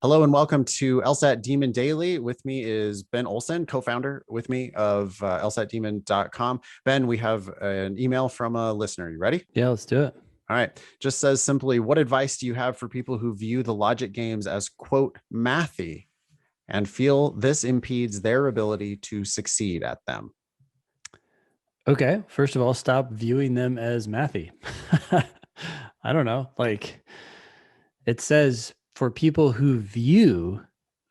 Hello and welcome to LSAT Demon Daily. With me is Ben Olson, co-founder with me of lsatdemon.com. Ben, we have an email from a listener. You ready? Yeah, let's do it. All right. Just says simply, what advice do you have for people who view the logic games as, quote, mathy and feel this impedes their ability to succeed at them? Okay. First of all, stop viewing them as mathy. I don't know. Like it says for people who view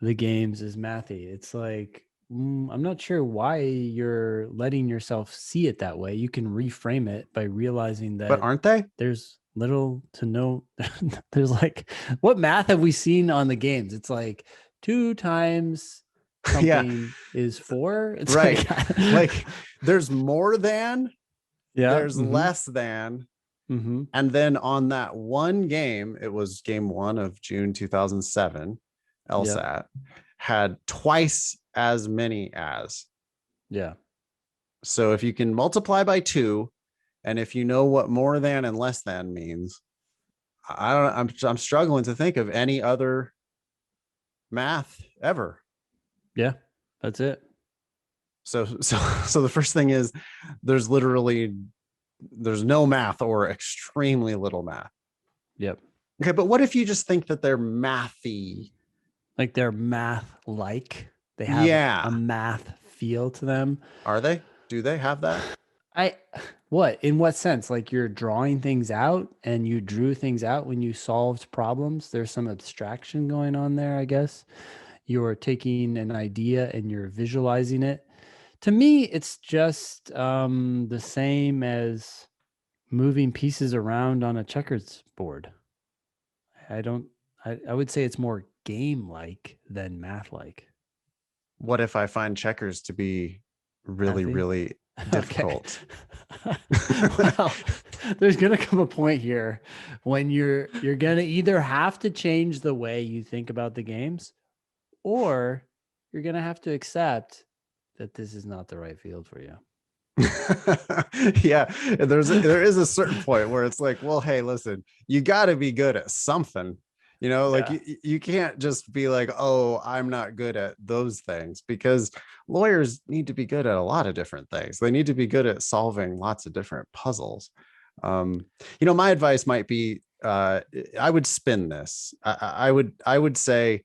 the games as mathy, it's like, I'm not sure why you're letting yourself see it that way. You can reframe it by realizing But that aren't they? there's little to no, there's like, what math have we seen on the games? It's like 2 times Yeah, something is 4. It's right. like, Like there's more than, yeah. there's less than. Mm-hmm. And then on that one game, it was game 1 of June 2007, Yep. LSAT had twice as many as. Yeah. So if you can multiply by 2, and if you know what more than and less than means, I'm struggling to think of any other math ever. Yeah. That's it. So the first thing is there's no math or extremely little math. Yep. Okay, but what if you just think that they're mathy? Like they're math like. They have a Yeah. math feel to them. Are they? Do they have that? I what? In what sense? Like you're drawing things out and you drew things out when you solved problems. There's some abstraction going on there, I guess. You're taking an idea and you're visualizing it. To me, it's just the same as moving pieces around on a checkers board. I don't I would say it's more game like than math like. What if I find checkers to be really, Mathy? really Okay. difficult? Well, there's gonna come a point here when you're gonna either have to change the way you think about the games, or you're gonna have to accept that this is not the right field for you. Yeah, there is a certain point where it's like, well, hey, listen, you got to be good at something. Like Yeah. you can't just be like, oh, I'm not good at those things, because lawyers need to be good at a lot of different things. They need to be good at solving lots of different puzzles. My advice might be, I would spin this. I would say,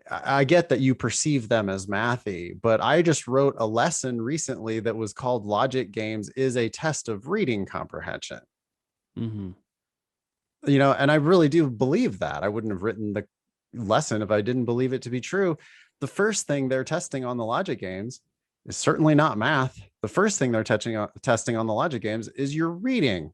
I get that you perceive them as mathy, but I just wrote a lesson recently that was called Logic Games is a Test of Reading Comprehension. Mm-hmm. And I really do believe that. I wouldn't have written the lesson if I didn't believe it to be true. The first thing they're testing on the Logic Games is certainly not math. The first thing they're testing on the Logic Games is your reading.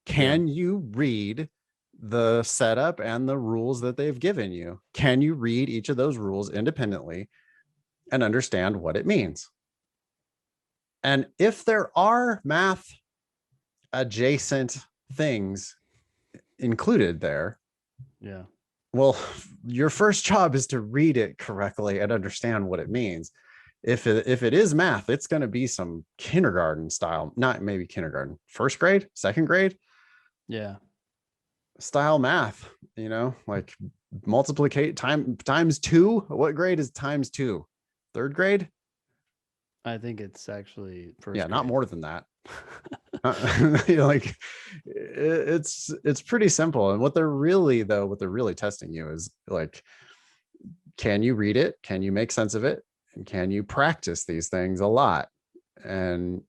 Yeah. Can you read the setup and the rules that they've given you? Can you read each of those rules independently and understand what it means? And if there are math adjacent things included there, Yeah. well, your first job is to read it correctly and understand what it means. If it is math, it's going to be some kindergarten style, not maybe kindergarten, first grade, second grade Yeah. style math, like multiplicate times 2. What grade is times 2? Third grade? I think it's actually Yeah, first not grade. more than that. Like it's pretty simple. And what they're really testing you is like, can you read it? Can you make sense of it? And can you practice these things a lot? And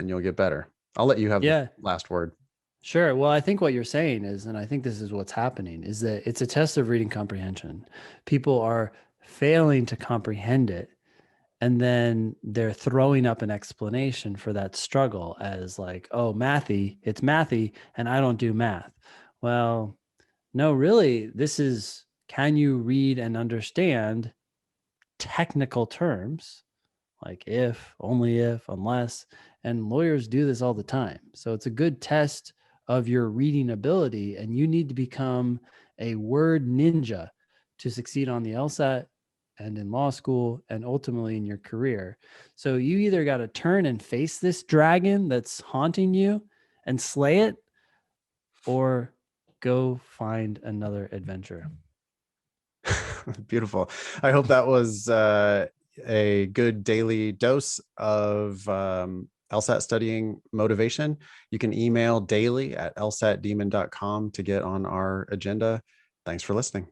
you'll get better. I'll let you have the Yeah. last word. Sure. Well, I think what you're saying is, and I think this is what's happening, is that it's a test of reading comprehension. People are failing to comprehend it, and then they're throwing up an explanation for that struggle as like, oh, mathy, it's mathy, and I don't do math. Well, no, really, this is, can you read and understand technical terms like if, only if, unless, and lawyers do this all the time. So it's a good test of your reading ability, and you need to become a word ninja to succeed on the LSAT and in law school and ultimately in your career. So you either got to turn and face this dragon that's haunting you and slay it, or go find another adventure. Beautiful. I hope that was a good daily dose of LSAT studying motivation. You can email daily at lsatdemon.com to get on our agenda. Thanks for listening.